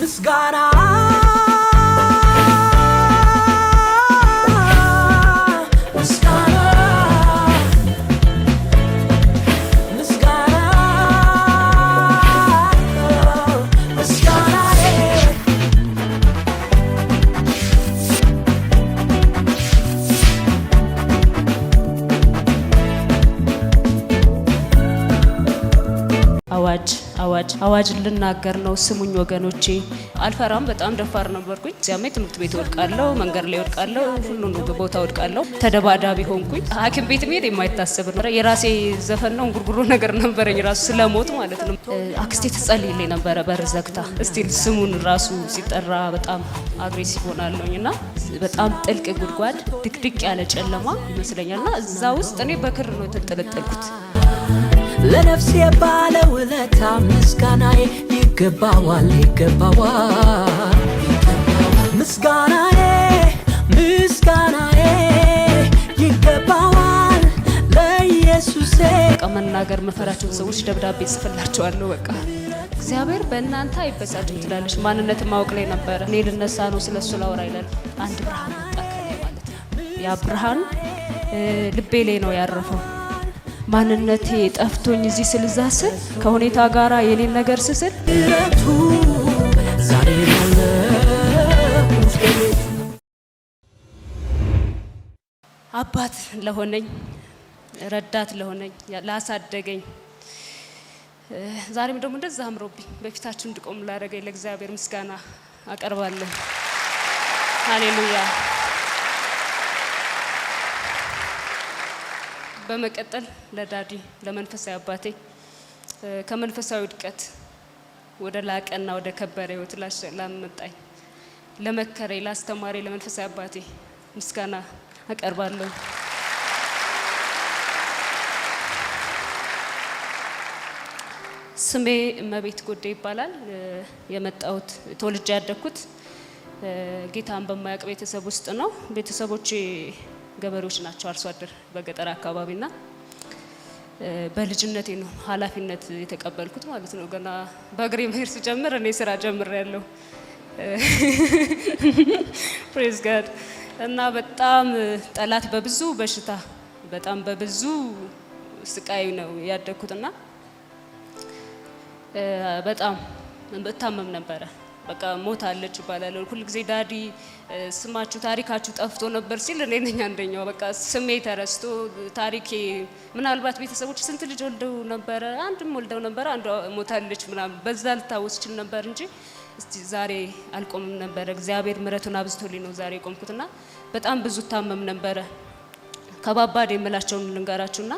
ምስጋና አዋጅ ልናገር ነው ስሙኝ ወገኖቼ። አልፈራም፣ በጣም ደፋር ነበርኩኝ። እዚያም ትምህርት ቤት ወድቃለሁ፣ መንገድ ላይ ወድቃለሁ፣ ሁሉም ቦታ ወድቃለሁ። ተደባዳቢ ሆንኩኝ። ሐኪም ቤት መሄድ የማይታሰብ ነው። የራሴ ዘፈን ነው እንጉርጉሮ ነገር ነበረኝ ራሱ ስለሞት ማለት ነው። አክስቴ ትጸልይልኝ ነበረ በር ዘግታ። እስቲል ስሙን ራሱ ሲጠራ በጣም አግሬሲቭ ሆናለሁኝና በጣም ጥልቅ ጉድጓድ ድቅድቅ ያለ ጨለማ ይመስለኛልና እዛ ውስጥ እኔ በክር ነው የተንጠለጠልኩት። ለነፍሴ ባለ ውለታ ምስጋናዬ ይገባዋል ምስጋናዬ ይገባዋል ለኢየሱሴ። መናገር መፈራቸው ሰዎች ደብዳቤ ጽፍላቸዋለሁ። በቃ እግዚአብሔር በእናንተ አይበሳጭም ትላለች። ማንነትን ማወቅ ላይ ነበረ። እኔ ልነሳ ነው ስለሱ ላወራ ይላል። አንድ ብርሃን ወጣ ከላይ ማለት ነው። ያ ብርሃን ልቤ ላይ ነው ያረፈው። ማንነቴ ጠፍቶኝ እዚህ ስልዛ ስል ከሁኔታ ጋራ የኔን ነገር ስስል ረቱ ዛሬ አባት ለሆነኝ ረዳት ለሆነኝ ላሳደገኝ ዛሬም ደግሞ እንደዛ አምሮብኝ በፊታችሁ እንድቆም ላደረገኝ ለእግዚአብሔር ምስጋና አቀርባለሁ። ሃሌሉያ። በመቀጠል ለዳዲ ለመንፈሳዊ አባቴ ከመንፈሳዊ ውድቀት ወደ ላቀና ወደ ከበረ ህይወት ላመጣኝ ለመከረኝ ላስተማረኝ ለመንፈሳዊ አባቴ ምስጋና አቀርባለሁ። ስሜ እመቤት ጎዴ ይባላል። የመጣሁት ተወልጄ ያደግኩት ጌታን በማያውቅ ቤተሰብ ውስጥ ነው። ቤተሰቦቼ ገበሬዎች ናቸው፣ አርሶ አደር በገጠር አካባቢና በልጅነቴ ነው ኃላፊነት የተቀበልኩት ማለት ነው። ገና በእግሬ መሄድ ስጀምር እኔ ስራ ጀምሬያለሁ። ፕሬዝ ጋድ። እና በጣም ጠላት በብዙ በሽታ በጣም በብዙ ስቃይ ነው ያደግኩትና በጣም በታመም ነበረ። በቃ ሞታለች ይባላል ሁሉ ጊዜ። ዳዲ ስማችሁ ታሪካችሁ ጠፍቶ ነበር ሲል እኔ ነኝ አንደኛው። በቃ ስሜ ተረስቶ ታሪኬ ምናልባት ቤተሰቦች ስንት ልጅ ወልደው ነበረ፣ አንድም ወልደው ነበረ፣ አንዷ ሞታለች ምናምን በዛ ልታወስ ይችል ነበር እንጂ እስቲ ዛሬ አልቆምም ነበር። እግዚአብሔር ምሕረቱን አብዝቶልኝ ነው ዛሬ ቆምኩትና በጣም ብዙ ታመም ነበረ። ከባባድ የምላቸውን ልንገራችሁና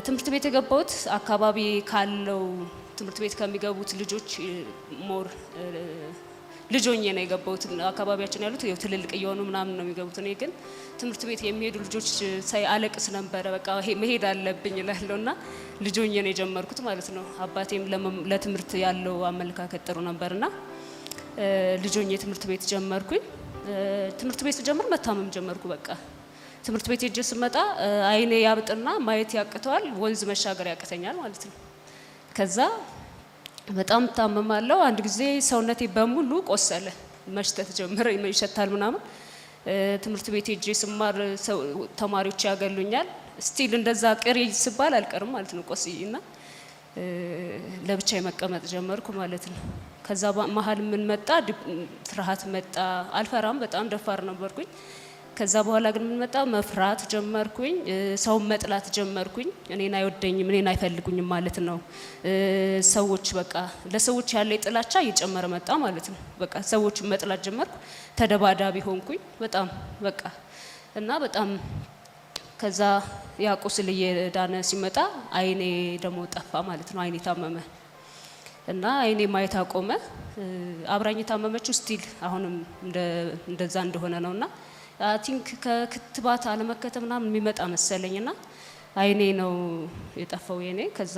ትምህርት ቤት የገባሁት አካባቢ ካለው ትምህርት ቤት ከሚገቡት ልጆች ሞር ልጆኜ ነው የገባሁት። አካባቢያችን ያሉት ያው ትልልቅ እየሆኑ ምናምን ነው የሚገቡት። እኔ ግን ትምህርት ቤት የሚሄዱ ልጆች ሳይ አለቅስ ነበረ። በቃ መሄድ አለብኝ እላለሁና ልጆኜ ነው የጀመርኩት ማለት ነው። አባቴም ለትምህርት ያለው አመለካከት ጥሩ ነበርና ልጆኜ ትምህርት ቤት ጀመርኩኝ። ትምህርት ቤት ስጀምር መታመም ጀመርኩ። በቃ ትምህርት ቤት ሄጄ ስመጣ አይኔ ያብጥና ማየት ያቅተዋል፣ ወንዝ መሻገር ያቅተኛል ማለት ነው። ከዛ በጣም ታመማለሁ። አንድ ጊዜ ሰውነቴ በሙሉ ቆሰለ፣ መሽተት ጀመረ፣ ይሸታል ምናምን። ትምህርት ቤት ሄጄ ስማር ተማሪዎች ያገሉኛል። ስቲል እንደዛ ቅሪ ስባል አልቀርም ማለት ነው። ቆስይና ለብቻ መቀመጥ ጀመርኩ ማለት ነው። ከዛ መሀል ምን መጣ? ፍርሃት መጣ። አልፈራም፣ በጣም ደፋር ነበርኩኝ። ከዛ በኋላ ግን ምን መጣ? መፍራት ጀመርኩኝ። ሰው መጥላት ጀመርኩኝ። እኔን አይወደኝም፣ እኔን አይፈልጉኝም ማለት ነው። ሰዎች በቃ ለሰዎች ያለ ጥላቻ እየጨመረ መጣ ማለት ነው። በቃ ሰዎች መጥላት ጀመርኩ። ተደባዳቢ ሆንኩኝ በጣም በቃ እና በጣም ከዛ ያ ቁስል እየዳነ ሲመጣ አይኔ ደግሞ ጠፋ ማለት ነው። አይኔ ታመመ እና አይኔ ማየት አቆመ። አብራኝ ታመመችው ስቲል አሁንም እንደዛ እንደሆነ ነውና አይ ቲንክ ከክትባት አለመከተብ ምናምን የሚመጣ መሰለኝና አይኔ ነው የጠፋው የኔ። ከዛ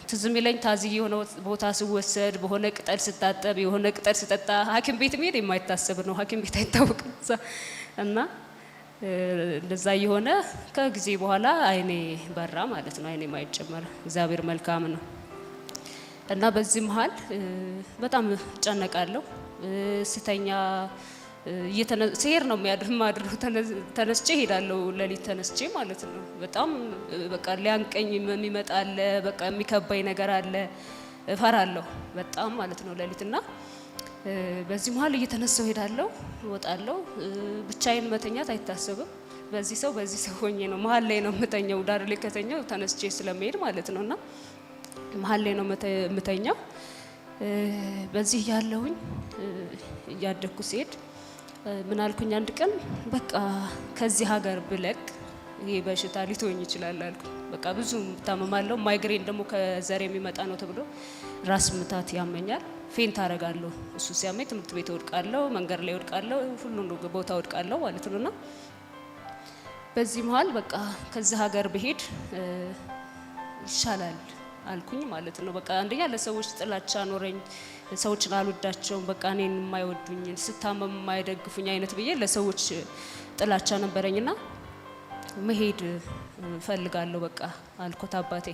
ትዝም ይለኝ ታዝዬ የሆነ ቦታ ስወሰድ በሆነ ቅጠል ስታጠብ የሆነ ቅጠል ስጠጣ ሐኪም ቤት መሄድ የማይታሰብ ነው። ሐኪም ቤት አይታወቅም እና እንደዛ የሆነ ከጊዜ በኋላ አይኔ በራ ማለት ነው። አይኔ ማየት ጀመረ። እግዚአብሔር መልካም ነው። እና በዚህ መሃል በጣም ጨነቃለሁ። ስተኛ ሲሄድ ነው የሚያድረው። ተነስቼ ሄዳለሁ፣ ሌሊት ተነስቼ ማለት ነው። በጣም በቃ ሊያንቀኝ የሚመጣ አለ፣ በቃ የሚከባኝ ነገር አለ፣ እፈራለሁ በጣም ማለት ነው ሌሊትና በዚህ መሃል እየተነሳው ሄዳለሁ፣ እወጣለሁ። ብቻዬን መተኛት አይታሰብም። በዚህ ሰው ሆኜ ነው መሃል ላይ ነው የምተኛው። ዳር ላይ ከተኛው ተነስቼ ስለሚሄድ ማለት ነውና መሃል ላይ ነው የምተኛው። በዚህ ያለውኝ እያደኩ ሲሄድ ምን አልኩኝ፣ አንድ ቀን በቃ ከዚህ ሀገር ብለቅ ይሄ በሽታ ሊተወኝ ይችላል አልኩ። በቃ ብዙ ታመማለሁ። ማይግሬን ደግሞ ከዘር የሚመጣ ነው ተብሎ ራስ ምታት ያመኛል፣ ፌንት አረጋለሁ። እሱ ሲያመኝ ትምህርት ቤት ወድቃለሁ፣ መንገድ ላይ ወድቃለሁ፣ ሁሉ ቦታ ወድቃለሁ ማለት ነውና በዚህ መሃል በቃ ከዚህ ሀገር ብሄድ ይሻላል አልኩኝ ማለት ነው። በቃ አንደኛ ለሰዎች ጥላቻ ኖረኝ፣ ሰዎችን አልወዳቸውም። በቃ እኔን የማይወዱኝ ስታመም የማይደግፉኝ አይነት ብዬ ለሰዎች ጥላቻ ነበረኝና መሄድ ፈልጋለሁ በቃ አልኩት አባቴ።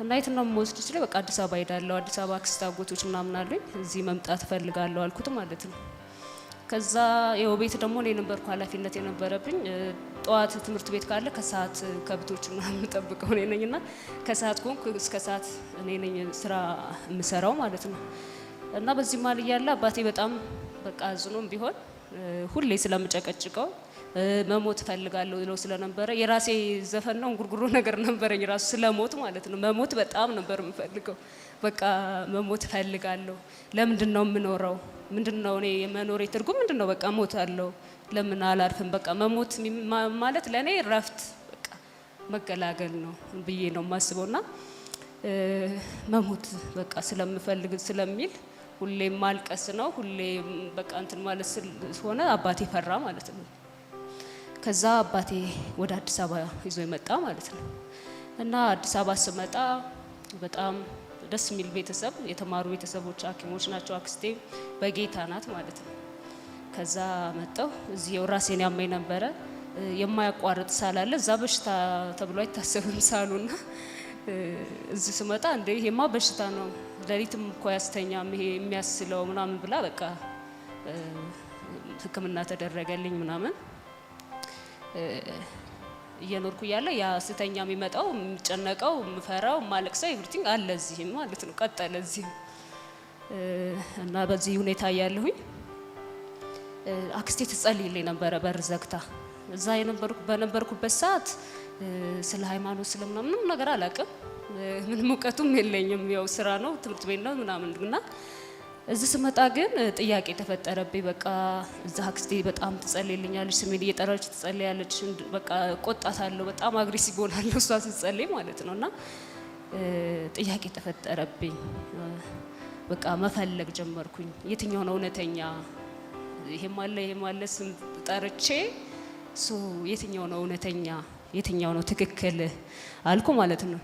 እና የት ነው የምወስድ ይችላል? በቃ አዲስ አበባ ሄዳለሁ፣ አዲስ አበባ አክስት አጎቶች ምናምን አሉኝ፣ እዚህ መምጣት ፈልጋለሁ አልኩት ማለት ነው። ከዛ የው ቤት ደግሞ እኔ ነበርኩ ኃላፊነት የነበረብኝ። ጠዋት ትምህርት ቤት ካለ ከሰዓት ከብቶች ምናምን ጠብቀው እኔ ነኝና ከሰዓት ኮንኩ እስከ ሰዓት እኔ ነኝ ስራ የምሰራው ማለት ነው። እና በዚህ ማል እያለ አባቴ በጣም በቃ አዝኖም ቢሆን ሁሌ ስለምጨቀጭቀው መሞት ፈልጋለሁ ብለው ስለነበረ የራሴ ዘፈን ነው እንጉርጉሮ ነገር ነበረኝ ራሱ ስለሞት ማለት ነው። መሞት በጣም ነበር የምፈልገው። በቃ መሞት ፈልጋለሁ። ለምንድን ነው የምኖረው? ምንድነው እኔ የመኖሬ ትርጉም ምንድነው? በቃ ሞታለሁ፣ ለምን አላርፍም? በቃ መሞት ማለት ለኔ ረፍት በቃ መገላገል ነው ብዬ ነው የማስበውና መሞት በቃ ስለምፈልግ ስለሚል ሁሌ ማልቀስ ነው ሁሌ በቃ እንትን ማለት ሆነ። አባቴ ፈራ ማለት ነው። ከዛ አባቴ ወደ አዲስ አበባ ይዞ የመጣ ማለት ነው። እና አዲስ አበባ ስመጣ በጣም ደስ የሚል ቤተሰብ፣ የተማሩ ቤተሰቦች ሐኪሞች ናቸው። አክስቴ በጌታ ናት ማለት ነው። ከዛ መጣው እዚህ ራሴን ያመኝ ነበረ። የማያቋርጥ ሳል አለ እዛ በሽታ ተብሎ አይታሰብም ሳሉና እዚህ ስመጣ እንደ ይሄማ በሽታ ነው ሌሊትም እኮ ያስተኛም ይሄ የሚያስለው ምናምን ብላ በቃ ሕክምና ተደረገልኝ ምናምን እየኖርኩ ያለ ያ ስተኛ የሚመጣው የሚጨነቀው የምፈራው ማለቅሰው ኤቭሪቲንግ አለ እዚህም ማለት ነው። ቀጠለ እዚህም እና በዚህ ሁኔታ ያለሁኝ አክስቴ ትጸልይልኝ ነበረ በር ዘግታ። እዛ በነበርኩበት ሰዓት ስለ ሃይማኖት ስለምናምን ነገር አላውቅም፣ ምንም እውቀቱም የለኝም። ያው ስራ ነው ትምህርት ቤት ነው ምናምን እና እዚህ ስመጣ ግን ጥያቄ ተፈጠረብኝ። በቃ እዛ አክስቴ በጣም ትጸልይልኛለች፣ ስሜን እየጠራች ትጸልያለች። በቃ ቆጣታለሁ፣ በጣም አግሬሲቭ ሆናለሁ እሷ ስትጸልይ ማለት ነውና ጥያቄ ተፈጠረብኝ። በቃ መፈለግ ጀመርኩኝ። የትኛው ነው እውነተኛ? ይሄም አለ ስም ጠርቼ የትኛው ነው እውነተኛ? የትኛው ነው ትክክል አልኩ ማለት ነው።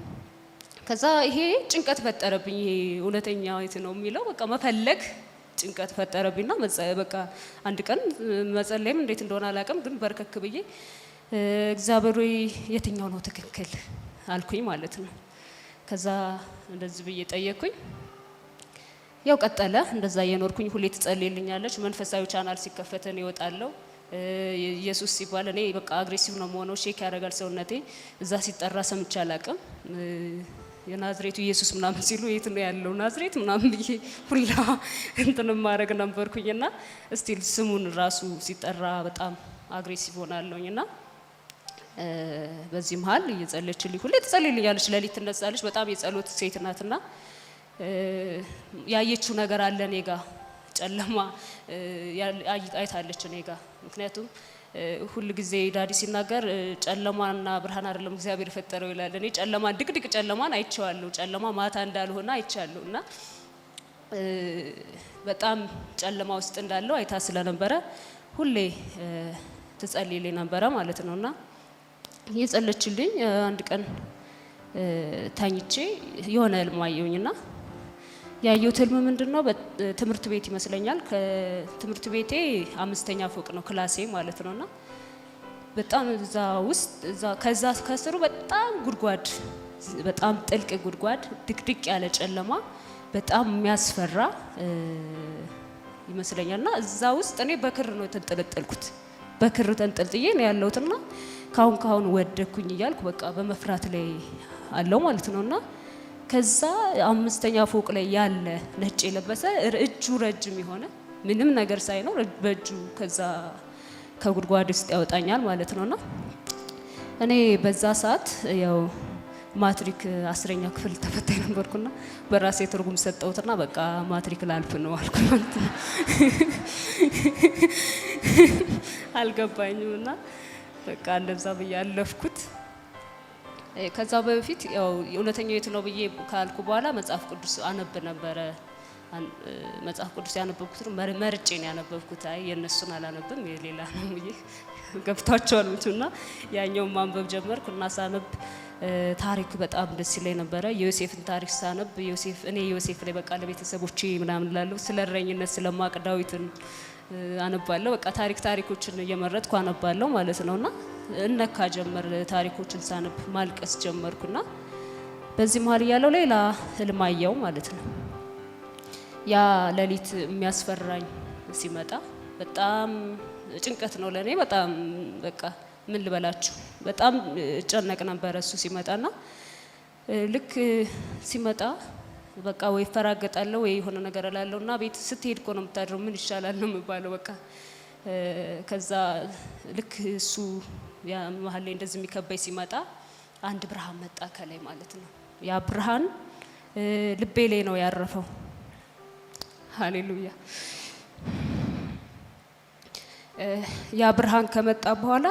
ከዛ ይሄ ጭንቀት ፈጠረብኝ። ይሄ እውነተኛ የት ነው የሚለው በቃ መፈለግ ጭንቀት ፈጠረብኝና በቃ አንድ ቀን መጸለይም እንዴት እንደሆነ አላውቅም፣ ግን በርከክ ብዬ እግዚአብሔር የትኛው ነው ትክክል አልኩኝ ማለት ነው። ከዛ እንደዚህ ብዬ ጠየቅኩኝ። ያው ቀጠለ እንደዛ እየኖርኩኝ። ሁሌ ትጸልይልኛለች። መንፈሳዊ ቻናል ሲከፈተን ይወጣለሁ። ኢየሱስ ሲባል እኔ በቃ አግሬሲቭ ነው የምሆነው፣ ሼክ ያደርጋል ሰውነቴ። እዛ ሲጠራ ሰምቼ አላውቅም። የናዝሬቱ ኢየሱስ ምናምን ሲሉ የት ነው ያለው ናዝሬት ምናምን ብዬ ሁላ እንትን ማድረግ ነበርኩኝና እስቲል ስሙን ራሱ ሲጠራ በጣም አግሬሲቭ ሆናለሁኝና በዚህ መሀል እየጸለችልኝ ሁሌ ትጸልይልኛለች። ሌሊት ትነጻለች። በጣም የጸሎት ሴት ናትና ያየችው ነገር አለ እኔ ጋ ጨለማ አይታለች እኔ ጋ። ምክንያቱም ሁሉ ጊዜ ዳዲ ሲናገር ጨለማና ብርሃን አይደለም እግዚአብሔር ፈጠረው ይላል። እኔ ጨለማን ድቅድቅ ጨለማን አይቼዋለሁ። ጨለማ ማታ እንዳልሆነ አይቻለሁ እና በጣም ጨለማ ውስጥ እንዳለው አይታ ስለነበረ ሁሌ ትጸልይልኝ ነበረ ማለት ነውና እየጸለችልኝ አንድ ቀን ታኝቼ የሆነ ህልም አየሁኝና ያየሁት ህልም ምንድነው? ትምህርት ቤት ይመስለኛል። ከትምህርት ቤቴ 5ኛ ፎቅ ነው ክላሴ ማለት ነውና በጣም እዛ ውስጥ ከዛ ከስሩ በጣም ጉድጓድ በጣም ጥልቅ ጉድጓድ፣ ድቅድቅ ያለ ጨለማ፣ በጣም የሚያስፈራ ይመስለኛልና እዛ ውስጥ እኔ በክር ነው ተንጠለጠልኩት። በክር ተንጠልጥዬ ነው ያለሁትና ካሁን ወደኩኝ እያልኩ በቃ በመፍራት ላይ አለው ማለት ነውና ከዛ 5ኛ ፎቅ ላይ ያለ ነጭ የለበሰ እጁ ረጅም የሆነ ምንም ነገር ሳይኖር በእጁ ከዛ ከጉድጓድ ውስጥ ያወጣኛል ማለት ነውና እኔ በዛ ሰዓት ያው ማትሪክ 10ኛ ክፍል ተፈታኝ ነበርኩና በራሴ ትርጉም ሰጠውትና በቃ ማትሪክ ላልፍ ነው አልኩ ማለት ነው። አልገባኝምና በቃ እንደዛ በያለፍኩት። ከዛ በፊት ያው እውነተኛው የት ነው ብዬ ካልኩ በኋላ መጽሐፍ ቅዱስ አነብ ነበረ። መጽሐፍ ቅዱስ ያነበብኩት መርጬ ነው ያነበብኩት። አይ የነሱን አላነብም የሌላ ነው ብዬ ገብታቸዋል ምቱና ያኛው ማንበብ ጀመርኩ እና ሳነብ ታሪክ በጣም ደስ ይለኝ ነበረ። ዮሴፍን ታሪክ ሳነብ እኔ ዮሴፍ ላይ በቃ ለቤተሰቦቼ ምናምን ላለው ስለ እረኝነት ስለማቅ ዳዊትን አነባለሁ። በቃ ታሪኮችን እየመረጥኩ አነባለሁ ማለት ነውና እነካ ጀመር። ታሪኮችን ሳነብ ማልቀስ ጀመርኩና በዚህ መሀል ያለው ሌላ ህልም አየሁ ማለት ነው። ያ ሌሊት የሚያስፈራኝ ሲመጣ በጣም ጭንቀት ነው ለኔ። በጣም በቃ ምን ልበላችሁ በጣም ጨነቅ ነበር እሱ ሲመጣና ልክ ሲመጣ በቃ ወይ ፈራገጣለሁ ወይ የሆነ ነገር እላለሁና ቤት ስትሄድ እኮ ነው የምታድረው ምን ይሻላል ነው የሚባለው በቃ ከዛ ልክ እሱ ያ መሀል ላይ እንደዚህ የሚከበይ ሲመጣ አንድ ብርሃን መጣ ከላይ ማለት ነው። ያ ብርሃን ልቤ ላይ ነው ያረፈው። ሃሌሉያ። ያ ብርሃን ከመጣ በኋላ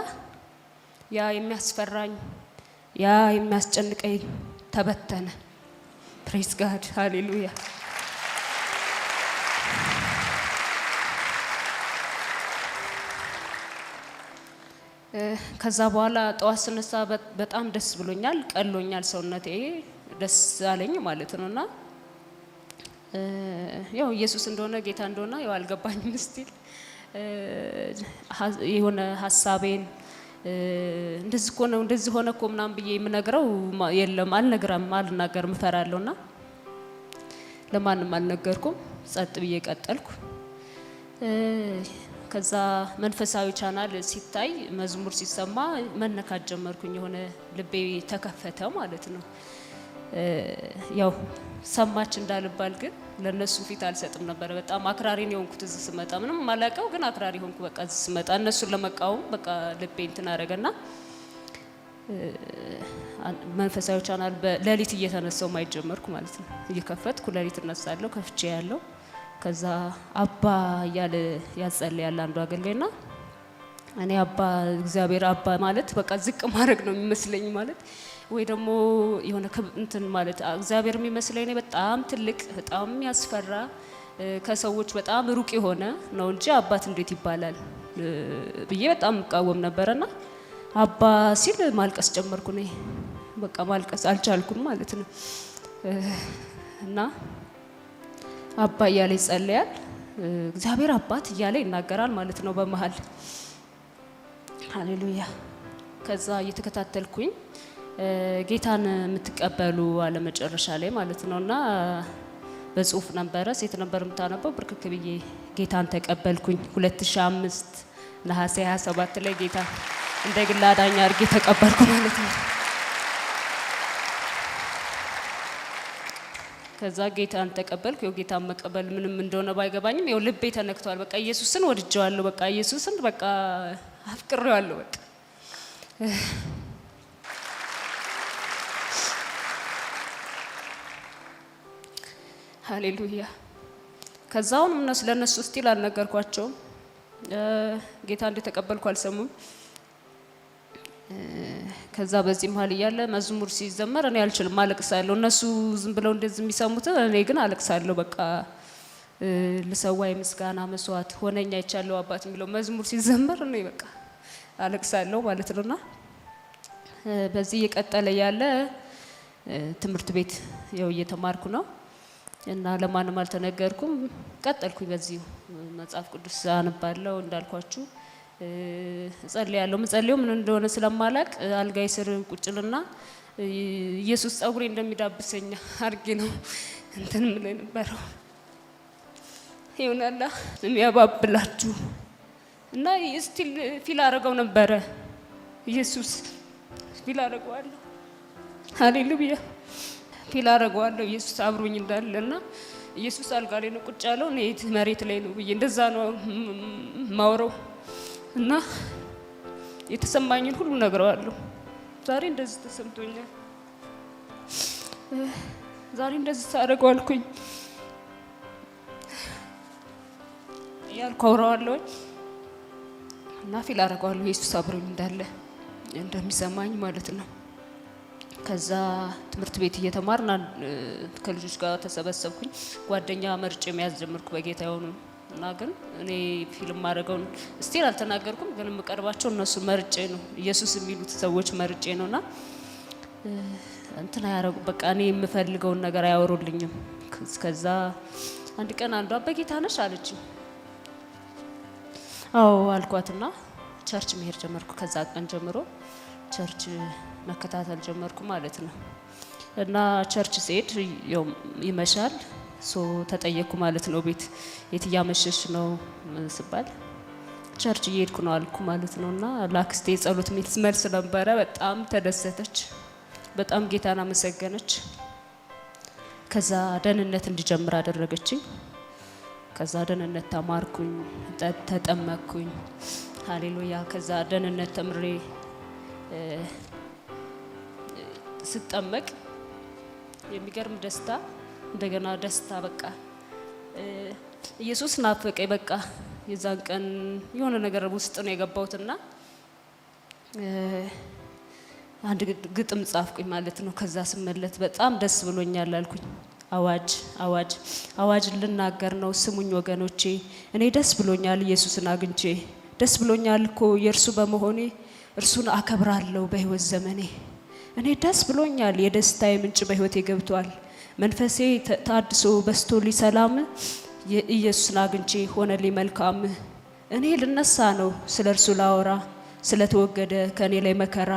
ያ የሚያስፈራኝ ያ የሚያስጨንቀኝ ተበተነ። ፕሬዝ ጋድ ሃሌሉያ። ከዛ በኋላ ጠዋት ስነሳ በጣም ደስ ብሎኛል፣ ቀሎኛል፣ ሰውነቴ ደስ አለኝ ማለት ነውና ያው ኢየሱስ እንደሆነ ጌታ እንደሆነ ያው አልገባኝም ስቲል የሆነ ሐሳቤን እንደዚህ ሆነ እኮ ምናምን ብዬ የምነግረው የለም አልናገርም እፈራለሁና ለማንም አልነገርኩም። ጸጥ ብዬ ቀጠልኩ። ከዛ መንፈሳዊ ቻናል ሲታይ መዝሙር ሲሰማ መነካት ጀመርኩኝ። የሆነ ልቤ ተከፈተ ማለት ነው። ያው ሰማች እንዳልባል ግን ለነሱ ፊት አልሰጥም ነበር። በጣም አክራሪ ነው የሆንኩት። እዚህ ስመጣ ምንም ማላቀው ግን አክራሪ ሆንኩ። በቃ እዚህ ስመጣ እነሱን ለመቃወም በቃ ልቤ እንትን አደረገና መንፈሳዊ ቻናል በሌሊት እየተነሳው ማየት ጀመርኩ ማለት ነው። እየከፈትኩ ሌሊት እነሳለሁ፣ ከፍቼ ያለው ከዛ አባ እያለ ያጸልያል አንዱ አገልጋይና እኔ አባ እግዚአብሔር አባ ማለት በቃ ዝቅ ማድረግ ነው የሚመስለኝ ማለት ወይ ደግሞ የሆነ እንትን ማለት እግዚአብሔር የሚመስለኝ ነው በጣም ትልቅ በጣም ያስፈራ ከሰዎች በጣም ሩቅ የሆነ ነው እንጂ አባት እንዴት ይባላል ብዬ በጣም ቃወም ነበርና አባ ሲል ማልቀስ ጀመርኩ። ነኝ በቃ ማልቀስ አልቻልኩም ማለት ነው። እና አባ እያለ ይጸልያል፣ እግዚአብሔር አባት እያለ ይናገራል ማለት ነው በመሃል። ሃሌሉያ። ከዛ እየተከታተልኩኝ ጌታን የምትቀበሉ አለ መጨረሻ ላይ ማለት ነውና በጽሁፍ ነበረ፣ ሴት ነበር የምታነበው። ብርክክ ብዬ ጌታን ተቀበልኩኝ። 2005 ነሐሴ 27 ላይ ጌታ እንደ ግል አዳኝ አድርጌ ተቀበልኩ ማለት ነው። ከዛ ጌታን ተቀበልኩ። ያው ጌታን መቀበል ምንም እንደሆነ ባይገባኝም ያው ልቤ ተነክቷል። በቃ ኢየሱስን ወድጄዋለሁ። በቃ ኢየሱስን በቃ አፍቅሬዋለሁ። በቃ ሃሌሉያ። ከዛውን እነሱ ለነሱ ስቲል አልነገርኳቸውም። ጌታ እንደተቀበልኩ አልሰሙም። ከዛ በዚህ መሀል እያለ መዝሙር ሲዘመር እኔ አልችልም፣ አለቅሳለሁ። እነሱ ዝም ብለው እንደዚህ የሚሰሙት እኔ ግን አለቅሳለሁ። በቃ ለሰዋ የምስጋና መስዋዕት ሆነኛ ይቻለው አባት የሚለው መዝሙር ሲዘመር እኔ በቃ አለቅሳለሁ ማለት ነውና በዚህ እየቀጠለ ያለ ትምህርት ቤት ያው እየተማርኩ ነው እና ለማንም አልተነገርኩም። ቀጠልኩኝ በዚህ መጽሐፍ ቅዱስ አነባለሁ እንዳልኳችሁ እጸልያለሁ። ምጸልየው ምን እንደሆነ ስለማላቅ አልጋይ ስር ቁጭልና ኢየሱስ ጸጉሬ እንደሚዳብሰኝ አርጌ ነው እንትን ምን ነበረው ይሆናላ የሚያባብላችሁ እና ስቲል ፊል አረጋው ነበረ። ኢየሱስ ፊል አረጋዋለሁ። ሃሌሉያ ፊል አረጋዋለሁ ኢየሱስ አብሮኝ እንዳለና ኢየሱስ አልጋ ላይ ነው ቁጭ ያለው እኔ መሬት ላይ ነው ብዬ እንደዛ ነው ማውረው እና የተሰማኝን ሁሉ ነግረዋለሁ። ዛሬ እንደዚህ ተሰምቶኛል። ዛሬ እንደዚህ ሳደርገው አልኩኝ ያልኩ አውራዋለሁ እና ፊል አደርገዋለሁ ኢየሱስ አብሮኝ እንዳለ እንደሚሰማኝ ማለት ነው። ከዛ ትምህርት ቤት እየተማርና ከልጆች ጋር ተሰበሰብኩኝ። ጓደኛ መርጬ መያዝ ጀመርኩ በጌታ የሆኑ እና ግን እኔ ፊልም ማድረገውን ስቲል አልተናገርኩም። ግን የምቀርባቸው እነሱ መርጬ ነው ኢየሱስ የሚሉት ሰዎች መርጬ ነውና እንትና ያረጉ በቃ እኔ የምፈልገውን ነገር አያወሩልኝም። ከዛ አንድ ቀን አንዷ በጌታ ነሽ አለችኝ። አዎ አልኳትና ቸርች መሄድ ጀመርኩ። ከዛ ቀን ጀምሮ ቸርች መከታተል ጀመርኩ ማለት ነው። እና ቸርች ስሄድ ይመሻል ተጠየቅኩ ማለት ነው። ቤት የት እያመሸሽ ነው ስባል ቸርች እየሄድኩ ነው አልኩ ማለት ነው። እና ላክስቴ ጸሎት መልስ ነበረ። በጣም ተደሰተች። በጣም ጌታን አመሰገነች። ከዛ ደህንነት እንዲጀምር አደረገችኝ። ከዛ ደህንነት ተማርኩኝ፣ ተጠመቅኩኝ። ሃሌሉያ። ከዛ ደህንነት ተምሬ ስጠመቅ የሚገርም ደስታ እንደገና ደስታ በቃ ኢየሱስ ናፈቀኝ። በቃ የዛን ቀን የሆነ ነገር ውስጥ ነው የገባሁትና አንድ ግጥም ጻፍኩኝ ማለት ነው። ከዛ ስመለት በጣም ደስ ብሎኛል አልኩኝ። አዋጅ አዋጅ አዋጅ ልናገር ነው ስሙኝ ወገኖቼ፣ እኔ ደስ ብሎኛል ኢየሱስን አግኝቼ፣ ደስ ብሎኛል እኮ የእርሱ በመሆኔ፣ እርሱን አከብራለሁ በህይወት ዘመኔ። እኔ ደስ ብሎኛል የደስታዬ ምንጭ በህይወቴ ገብቷል፣ መንፈሴ ታድሶ በስቶልኝ ሰላም፣ ኢየሱስን አግኝቼ ሆነልኝ መልካም። እኔ ልነሳ ነው ስለ እርሱ ላወራ፣ ስለተወገደ ከእኔ ላይ መከራ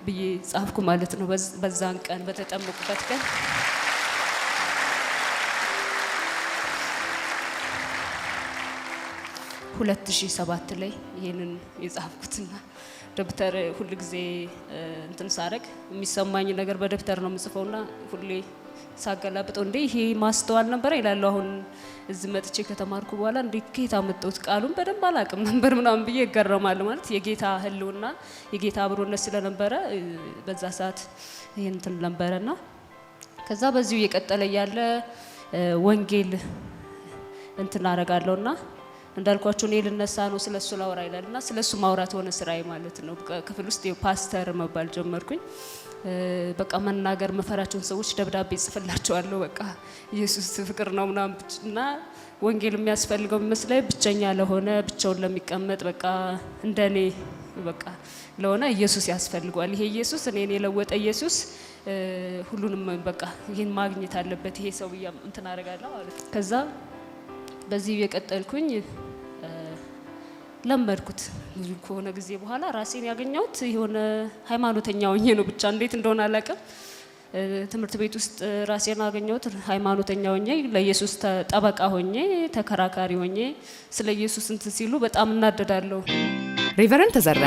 ብዬ ጻፍኩ ማለት ነው። በዛን ቀን በተጠመቁበት ቀን 2007 ላይ ይሄንን የጻፍኩትና ደብተር ሁሉ ጊዜ እንትን ሳረግ የሚሰማኝ ነገር በደብተር ነው የምጽፈውና ሁሌ ሳገላብጠው እንዴ ይሄ ማስተዋል ነበር ይላል። አሁን እዚህ መጥቼ ከተማርኩ በኋላ እንዴ ከየት አመጣሁት ቃሉን በደንብ አላቅም ነበር ምናምን ብዬ እገረማለሁ። ማለት የጌታ ህልውና የጌታ አብሮነት ስለነበረ በዛ ሰዓት ይሄን እንትን ነበርና ከዛ በዚሁ እየቀጠለ ያለ ወንጌል እንትን አረጋለሁና እንዳልኳችሁ እኔ ልነሳ ነው ስለሱ ላወራ ይላልና ስለሱ ማውራት ሆነ ስራዬ ማለት ነው። ክፍል ውስጥ ፓስተር መባል ጀመርኩኝ። በቃ መናገር መፈራቸውን ሰዎች ደብዳቤ ጽፍላቸዋለሁ። በቃ ኢየሱስ ፍቅር ነው ምናምና ወንጌል የሚያስፈልገው መስላይ ብቸኛ ለሆነ ብቻውን ለሚቀመጥ በቃ እንደኔ በቃ ለሆነ ኢየሱስ ያስፈልገዋል። ይሄ ኢየሱስ እኔን የለወጠ ኢየሱስ ሁሉንም በቃ ይሄን ማግኘት አለበት ይሄ ሰው ብዬ እንትን አደርጋለሁ ማለት ነው። ከዛ በዚህ የቀጠልኩኝ ለመድኩት። ብዙ ከሆነ ጊዜ በኋላ ራሴን ያገኘሁት የሆነ ሃይማኖተኛ ሆኜ ነው። ብቻ እንዴት እንደሆነ አላውቅም። ትምህርት ቤት ውስጥ ራሴን ያገኘሁት ሃይማኖተኛ ሆኜ ለኢየሱስ ጠበቃ ሆኜ ተከራካሪ ሆኜ ስለ ኢየሱስ እንትን ሲሉ በጣም እናደዳለሁ። ሬቨረንድ ተዘራ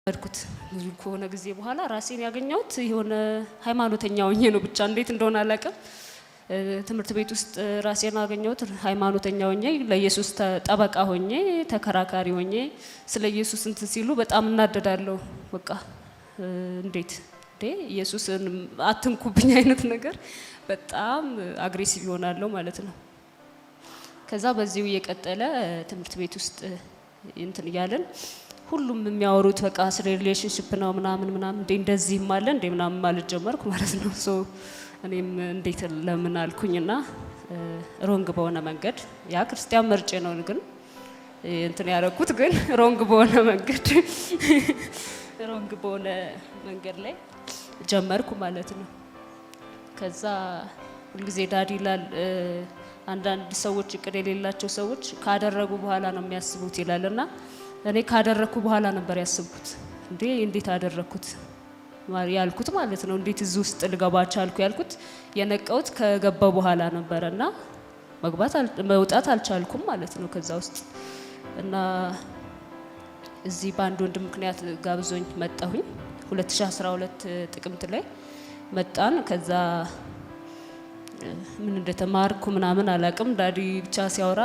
አድኩት ብዙ ከሆነ ጊዜ በኋላ ራሴን ያገኘሁት የሆነ ሃይማኖተኛ ሆኜ ነው። ብቻ እንዴት እንደሆነ አላውቅም። ትምህርት ቤት ውስጥ ራሴን ያገኘሁት ሃይማኖተኛ ሆኜ ለኢየሱስ ጠበቃ ሆኜ ተከራካሪ ሆኜ ስለ ኢየሱስ እንትን ሲሉ በጣም እናደዳለሁ። በቃ እንዴት ኢየሱስን አትንኩብኝ አይነት ነገር በጣም አግሬሲቭ ይሆናለሁ ማለት ነው። ከዛ በዚሁ እየቀጠለ ትምህርት ቤት ውስጥ እንትን እያለን ሁሉም የሚያወሩት በቃ ስለ ሪሌሽንሺፕ ነው ምናምን እንዴ እንደዚህም አለ እንዴ ምናምን ማለት ጀመርኩ ማለት ነው። ሶ እኔም እንዴት ለምን አልኩኝና ሮንግ በሆነ መንገድ ያ ክርስቲያን መርጬ ነው ግን እንትን ያደረኩት ግን ሮንግ በሆነ መንገድ ላይ ጀመርኩ ማለት ነው። ከዛ ሁልጊዜ ዳዲ ይላል አንዳንድ ሰዎች እቅድ የሌላቸው ሰዎች ካደረጉ በኋላ ነው የሚያስቡት ይላልና እኔ ካደረኩ በኋላ ነበር ያስብኩት። እንዴ እንዴት አደረኩት ያልኩት ማለት ነው። እንዴት እዚህ ውስጥ ልገባ ቻልኩ ያልኩት የነቀውት ከገባው በኋላ ነበርና መውጣት አልቻልኩም ማለት ነው ከዛ ውስጥ እና እዚህ በአንድ ወንድም ምክንያት ጋብዞኝ መጣሁኝ 2012 ጥቅምት ላይ መጣን። ከዛ ምን እንደተማርኩ ምናምን አላቅም ዳዲ ብቻ ሲያወራ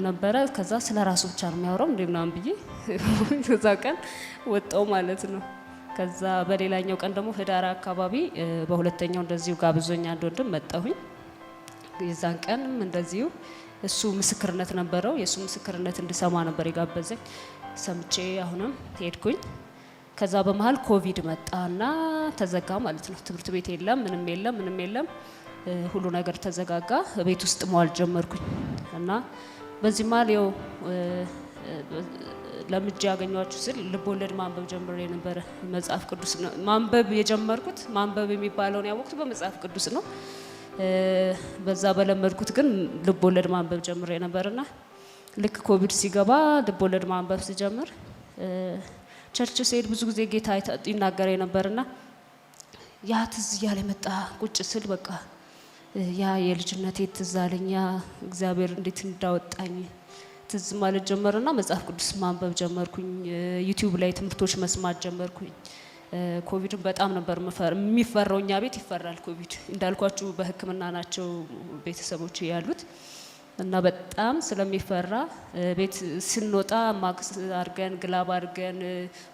ነበረ። ከዛ ስለ ራሱ ብቻ ነው የሚያወራው እንዴ ምናምን ብዬ ከዛ ቀን ወጣው ማለት ነው። ከዛ በሌላኛው ቀን ደግሞ ህዳር አካባቢ በሁለተኛው እንደዚሁ ጋብዞኝ አንድ ወንድም መጣሁኝ። የዛን ቀንም እንደዚሁ እሱ ምስክርነት ነበረው። የሱ ምስክርነት እንድሰማ ነበር የጋበዘኝ። ሰምቼ አሁንም ሄድኩኝ። ከዛ በመሃል ኮቪድ መጣና ተዘጋ ማለት ነው። ትምህርት ቤት የለም፣ ምንም የለም። ሁሉ ነገር ተዘጋጋ። ቤት ውስጥ መዋል ጀመርኩኝ እና በዚህ መሃል ያው ለምጄ ያገኘኋችሁ ስል ልቦለድ ማንበብ ጀምሬ ነበረ። መጽሐፍ ቅዱስ ማንበብ የጀመርኩት ማንበብ የሚባለውን ያወቅኩት በመጽሐፍ ቅዱስ ነው። በዛ በለመድኩት ግን ልቦለድ ማንበብ ጀምሬ ነበርና ልክ ኮቪድ ሲገባ ልቦለድ ማንበብ ሲጀምር ቸርች ስሄድ ብዙ ጊዜ ጌታ ይናገረ ነበርና ያ ትዝ እያለ መጣ። ቁጭ ስል በቃ ያ የልጅነቴ ትዝ አለኝ። ያ እግዚአብሔር እንዴት እንዳወጣኝ ትዝ ማለት ጀመርና መጽሐፍ ቅዱስ ማንበብ ጀመርኩኝ። ዩቲዩብ ላይ ትምህርቶች መስማት ጀመርኩኝ። ኮቪድን በጣም ነበር የሚፈራው። እኛ ቤት ይፈራል ኮቪድ እንዳልኳችሁ በሕክምና ናቸው ቤተሰቦች ያሉት እና በጣም ስለሚፈራ ቤት ስንወጣ ማክስ አድርገን ግላብ አድርገን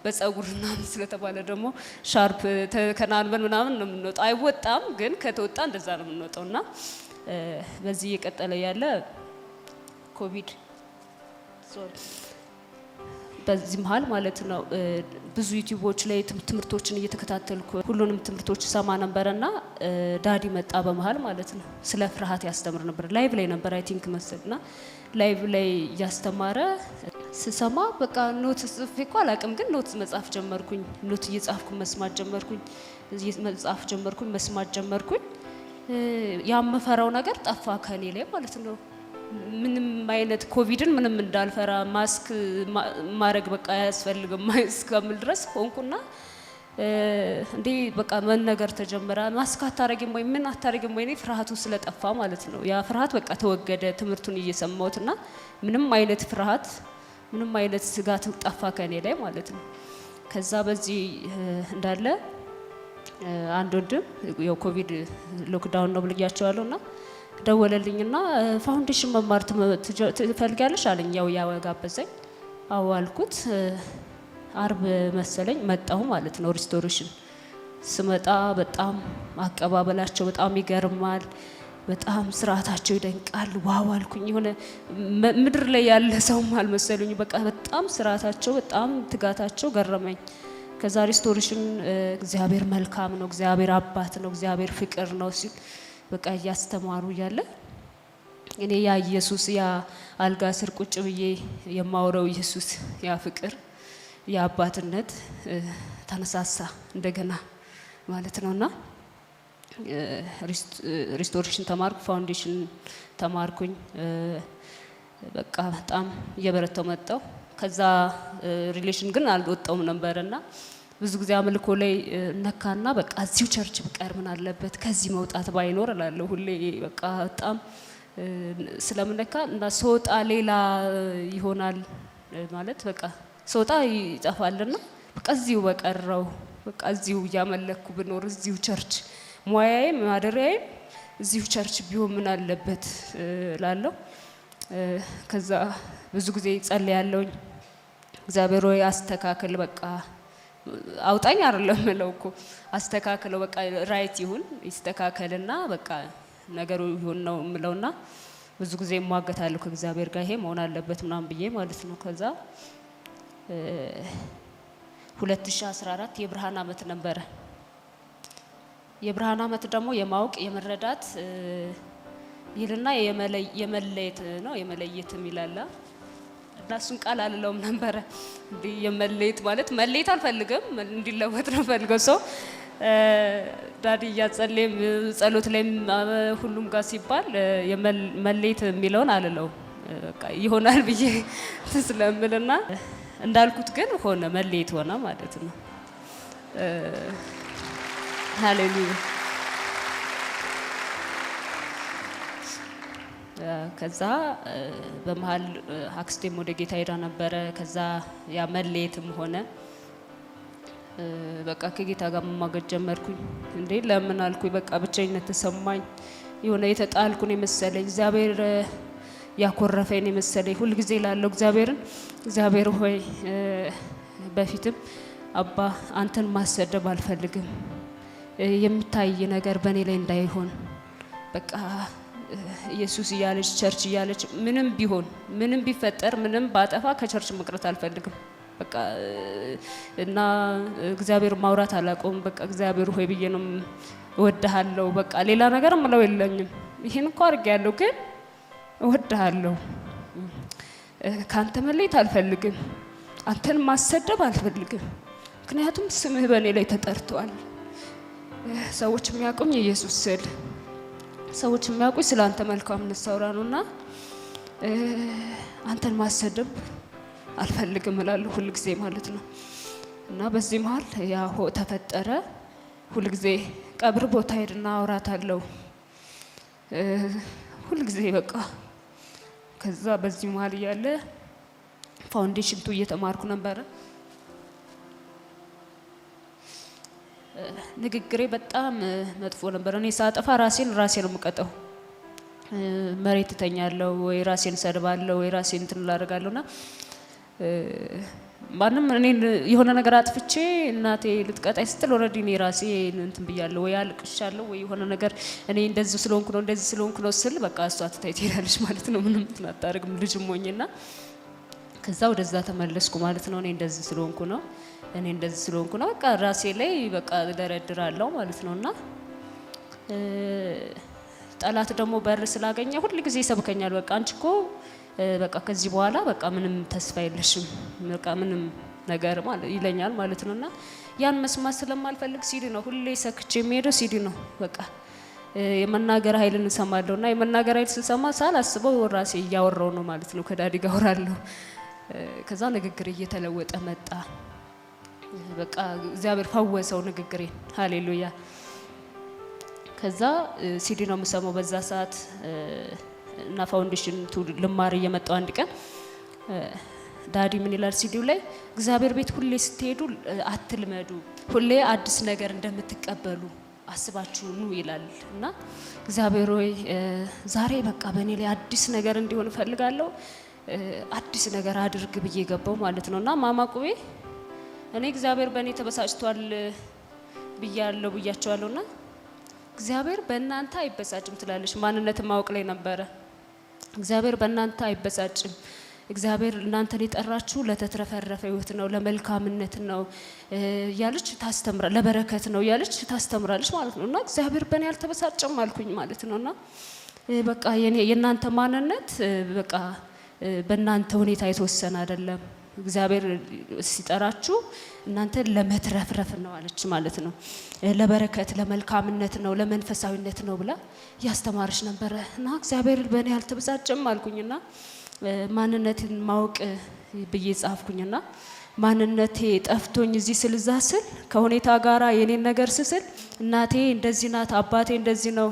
በፀጉርና ስለተባለ ደግሞ ሻርፕ ተከናንበን ምናምን ነው የምንወጣው። አይወጣም ግን ከተወጣ እንደዛ ነው የምንወጣው። እና በዚህ እየቀጠለ ያለ ኮቪድ በዚህ መሀል ማለት ነው ብዙ ዩቲዩቦች ላይ ትምህርቶችን እየተከታተልኩ ሁሉንም ትምህርቶች ሰማ ነበርና ዳዲ መጣ በመሀል ማለት ነው። ስለ ፍርሃት ያስተምር ነበር። ላይቭ ላይ ነበር አይ ቲንክ መሰልና ላይቭ ላይ ያስተማረ ስሰማ በቃ ኖት ጽፌ እኮ አላውቅም ግን ኖት መጻፍ ጀመርኩኝ። ኖት እየጻፍኩ መስማት ጀመርኩኝ። ያመፈራው ነገር ጠፋ ከኔ ላይ ማለት ነው። ምንም አይነት ኮቪድን ምንም እንዳልፈራ ማስክ ማድረግ በቃ ያስፈልግም እስከምል ድረስ ሆንኩና እንዴ በቃ መነገር ተጀመረ። ማስክ አታረጊም ወይ ምን አታረጊም ወይ? ፍርሃቱ ስለጠፋ ማለት ነው። ያ ፍርሃት በቃ ተወገደ ትምህርቱን እየሰማሁትና ምንም አይነት ፍርሃት ምንም አይነት ስጋት ጠፋ ከኔ ላይ ማለት ነው። ከዛ በዚህ እንዳለ አንድ ወንድም ያው ኮቪድ ሎክዳውን ነው ብያቸዋለሁና ደወለልኝና ፋውንዴሽን መማር ትፈልጊያለሽ አለኝ። ያው ያጋበዘኝ አዎ አልኩት። አርብ መሰለኝ መጣሁ ማለት ነው። ሪስቶሬሽን ስመጣ በጣም አቀባበላቸው በጣም ይገርማል። በጣም ስርዓታቸው ይደንቃል። ዋው አልኩኝ። የሆነ ምድር ላይ ያለ ሰውም አልመሰሉኝ። በቃ በጣም ስርዓታቸው በጣም ትጋታቸው ገረመኝ። ከዛ ሪስቶሬሽን እግዚአብሔር መልካም ነው፣ እግዚአብሔር አባት ነው፣ እግዚአብሔር ፍቅር ነው ሲል በቃ እያስተማሩ እያለ እኔ ያ ኢየሱስ ያ አልጋ ስር ቁጭ ብዬ የማወራው ኢየሱስ ያ ፍቅር ያ አባትነት ተነሳሳ እንደገና ማለት ነውና ሪስቶሬሽን ተማርኩ፣ ፋውንዴሽን ተማርኩኝ። በቃ በጣም እየበረታው መጣው። ከዛ ሪሌሽን ግን አልወጣውም ነበርና ብዙ ጊዜ አምልኮ ላይ ነካና በቃ እዚሁ ቸርች ብቀር ምን አለበት ከዚህ መውጣት ባይኖር እላለሁ ሁሌ። በቃ በጣም ስለምነካ እና ሶጣ ሌላ ይሆናል ማለት በቃ ሶጣ ይጠፋልና በቃ እዚሁ በቀረው በቃ እዚሁ እያመለኩ ብኖር እዚሁ ቸርች ሙያዬም ማደሪያዬም እዚሁ ቸርች ቢሆን ምን አለበት እላለሁ። ከዛ ብዙ ጊዜ ጸልያለሁኝ። እግዚአብሔር ሆይ አስተካክል በቃ አውጣኝ አይደለም እለው እኮ አስተካክለው በቃ ራይት ይሁን ይስተካከልና በቃ ነገሩ ይሁን ነው እምለውና ብዙ ጊዜ እሟገታለሁ ከእግዚአብሔር ጋር ይሄ መሆን አለበት ምናምን ብዬ ማለት ነው። ከዛ 2014 የብርሃን አመት ነበረ። የብርሃን አመት ደግሞ የማወቅ የመረዳት ይልና የመለየት ነው። የመለየት ይላል እና እሱን ቃል አልለውም ነበረ። እንዴ የመለየት ማለት መለየት አልፈልግም፣ እንዲለወጥ ነው ፈልገው ሰው ዳዲ ያጸለየም ጸሎት ላይ ሁሉም ጋር ሲባል የመለየት የሚለውን አልለውም። በቃ ይሆናል ብዬ ስለምልና እንዳልኩት ግን ሆነ፣ መለየት ሆነ ማለት ነው። ሃሌሉያ። ከዛ በመሃል አክስቴም ወደ ጌታ ሄዳ ነበረ። ከዛ ያ መለየትም ሆነ በቃ ከጌታ ጋር መማገድ ጀመርኩኝ። እንዴ ለምን አልኩኝ። በቃ ብቸኝነት ተሰማኝ። የሆነ የተጣልኩኝ መሰለኝ። እግዚአብሔር ያኮረፈኝ መሰለኝ። ሁሉ ጊዜ ላለው እግዚአብሔር ሆይ በፊትም አባ አንተን ማሰደብ አልፈልግም፣ የሚታይ ነገር በኔ ላይ እንዳይሆን በቃ ኢየሱስ እያለች ቸርች እያለች ምንም ቢሆን ምንም ቢፈጠር ምንም ባጠፋ ከቸርች መቅረት አልፈልግም። በቃ እና እግዚአብሔር ማውራት አላቆም። በቃ እግዚአብሔር ሆይ ብዬ ነው እወድሃለሁ። በቃ ሌላ ነገር ምለው የለኝም። ይሄን እንኳን አድርጌያለሁ፣ ግን እወድሃለሁ። ካንተ መለየት አልፈልግም። አንተን ማሰደብ አልፈልግም። ምክንያቱም ስምህ በእኔ ላይ ተጠርቷል። ሰዎች የሚያውቁኝ ኢየሱስ ስል ሰዎች የሚያውቁኝ ስለ አንተ መልካምነት ሳውራ ነውና አንተን ማሰደብ አልፈልግም እላለሁ ሁሉ ጊዜ ማለት ነው። እና በዚህ መሃል ያ ተፈጠረ። ሁሉ ጊዜ ቀብር ቦታ ሄድና አውራታለሁ ሁሉ ጊዜ በቃ። ከዛ በዚህ መሃል ያለ ፋውንዴሽን 2 እየተማርኩ ነበረ። ንግግሬ በጣም መጥፎ ነበር። እኔ ሳጠፋ ራሴን ነው የምቀጠው። መሬት ተኛለሁ ወይ ራሴን ሰድባለሁ ወይ ራሴን እንትን ላደርጋለሁና ማንም እኔ የሆነ ነገር አጥፍቼ እናቴ ልትቀጣይ ስትል ኦሬዲ እኔ ራሴ እንትን ብያለሁ ወይ አልቅሻለሁ ወይ የሆነ ነገር እኔ እንደዚህ ስለሆንኩ ነው ስል በቃ እሷ ትታይ ትሄዳለች ማለት ነው። ምንም እንትን አታደርግም ልጅም ሆኜና ከዛ ወደዛ ተመለስኩ ማለት ነው። እኔ እንደዚህ ስለሆንኩ ነው በቃ ራሴ ላይ በቃ ደረድራለሁ ማለት ነውና ጠላት ደግሞ በር ስላገኘ ሁሉ ጊዜ ይሰብከኛል። በቃ አንቺ እኮ በቃ ከዚህ በኋላ በቃ ምንም ተስፋ የለሽም በቃ ምንም ነገር ማለት ይለኛል ማለት ነውና ያን መስማት ስለማልፈልግ ሲዲ ነው ሁሌ ሰክቼ የሚሄደው ሲዲ ነው። በቃ የመናገር ኃይልን እንሰማለሁና የመናገር ኃይል ስሰማ ሳላስበው ራሴ እያወራው ነው ማለት ነው። ከዳዲ ጋር አወራለሁ። ከዛ ንግግር እየተለወጠ መጣ። በቃ እግዚአብሔር ፈወሰው ንግግሬን። ሃሌሉያ። ከዛ ሲዲ ነው የምሰማው በዛ ሰዓት እና ፋውንዴሽን 2 ልማር እየመጣው አንድ ቀን ዳዲ ምን ይላል ሲዲው ላይ እግዚአብሔር ቤት ሁሌ ስትሄዱ አትልመዱ፣ ሁሌ አዲስ ነገር እንደምትቀበሉ አስባችሁ ኑ ይላል። እና እግዚአብሔር ሆይ ዛሬ በቃ በእኔ ላይ አዲስ ነገር እንዲሆን እፈልጋለሁ፣ አዲስ ነገር አድርግ ብዬ ገባው ማለት ነውና ማማቁቤ እኔ እግዚአብሔር በእኔ ተበሳጭቷል ብያቸዋለሁና እግዚአብሔር በእናንተ አይበሳጭም ትላለች። ማንነትን ማወቅ ላይ ነበረ። እግዚአብሔር በእናንተ አይበሳጭም። እግዚአብሔር እናንተን የጠራችሁ ለተትረፈረፈ ህይወት ነው፣ ለመልካምነት ነው ያለች ታስተምራለች፣ ለበረከት ነው ያለች ታስተምራለች ማለት ነውና እግዚአብሔር በእኔ አልተበሳጨም አልኩኝ ማለት ነውና በቃ የእናንተ ማንነት በቃ በእናንተ ሁኔታ የተወሰነ አይደለም። እግዚአብሔር ሲጠራችሁ እናንተ ለመትረፍረፍ ነው አለች ማለት ነው። ለበረከት፣ ለመልካምነት ነው፣ ለመንፈሳዊነት ነው ብላ ያስተማረች ነበረ እና እግዚአብሔር በእኔ አልተበሳጨም አልኩኝና ማንነትን ማወቅ ብዬ ጻፍኩኝና ማንነቴ ጠፍቶኝ እዚህ ስልዛ ስል ከሁኔታ ጋራ የኔን ነገር ስስል እናቴ እንደዚህ ናት፣ አባቴ እንደዚህ ነው፣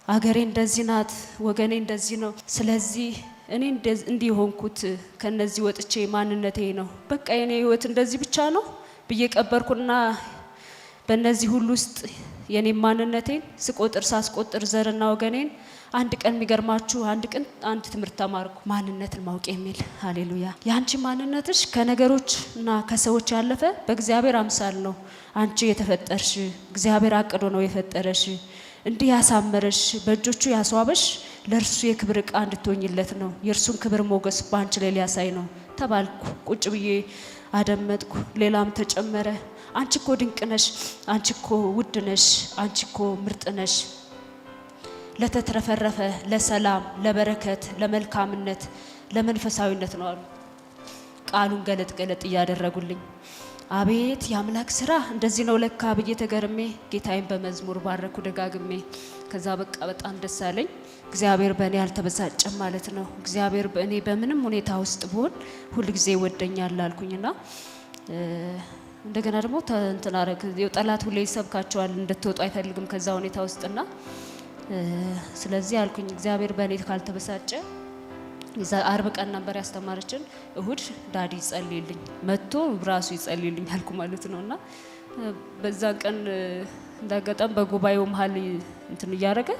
አገሬ እንደዚህ ናት፣ ወገኔ እንደዚህ ነው። ስለዚህ እኔ እንዲህ ሆንኩት ከነዚህ ወጥቼ ማንነቴ ነው በቃ የኔ ህይወት እንደዚህ ብቻ ነው ብዬ ቀበርኩና በእነዚህ ሁሉ ውስጥ የኔ ማንነቴን ሳስቆጥር ዘርና ወገኔን አንድ ቀን የሚገርማችሁ አንድ ትምህርት ተማርኩ፣ ማንነትን ማወቅ የሚል። ሃሌሉያ። ያንቺ ማንነትሽ ከነገሮችና ከሰዎች ያለፈ በእግዚአብሔር አምሳል ነው አንቺ የተፈጠርሽ። እግዚአብሔር አቅዶ ነው የፈጠረሽ፣ እንዲህ ያሳመረሽ፣ በእጆቹ ያስዋበሽ ለእርሱ የክብር ዕቃ እንድትሆኝለት ነው። የእርሱን ክብር ሞገስ በአንቺ ላይ ሊያሳይ ነው። ተባልኩ። ቁጭ ብዬ አደመጥኩ። ሌላም ተጨመረ። አንቺ እኮ ድንቅ ነሽ፣ አንቺ እኮ ውድ ነሽ፣ አንቺ እኮ ምርጥ ነሽ፣ ለተትረፈረፈ ለሰላም፣ ለበረከት፣ ለመልካምነት፣ ለመንፈሳዊነት ነው አሉ። ቃሉን ገለጥ ገለጥ እያደረጉልኝ አቤት የአምላክ ስራ እንደዚህ ነው ለካ ብዬ ተገርሜ ጌታዬን በመዝሙር ባረኩ ደጋግሜ። ከዛ በቃ በጣም ደስ አለኝ። እግዚአብሔር በእኔ አልተበሳጨም ማለት ነው። እግዚአብሔር በእኔ በምንም ሁኔታ ውስጥ ብሆን ሁል ጊዜ ይወደኛል አልኩኝና እንደገና ደግሞ እንትን አረግ ጠላት ሁሌ ይሰብካቸዋል እንድትወጡ አይፈልግም ከዛ ሁኔታ ውስጥና ስለዚህ አልኩኝ እግዚአብሔር በእኔ ካልተበሳጨ ይዛ አርብ ቀን ነበር ያስተማረችን። እሁድ ዳዲ ይጸልይልኝ መጥቶ ራሱ ይጸልይልኝ አልኩ ማለት ነውና በዛ ቀን እንዳጋጣም በጉባኤው መሃል እንትን እያደረገ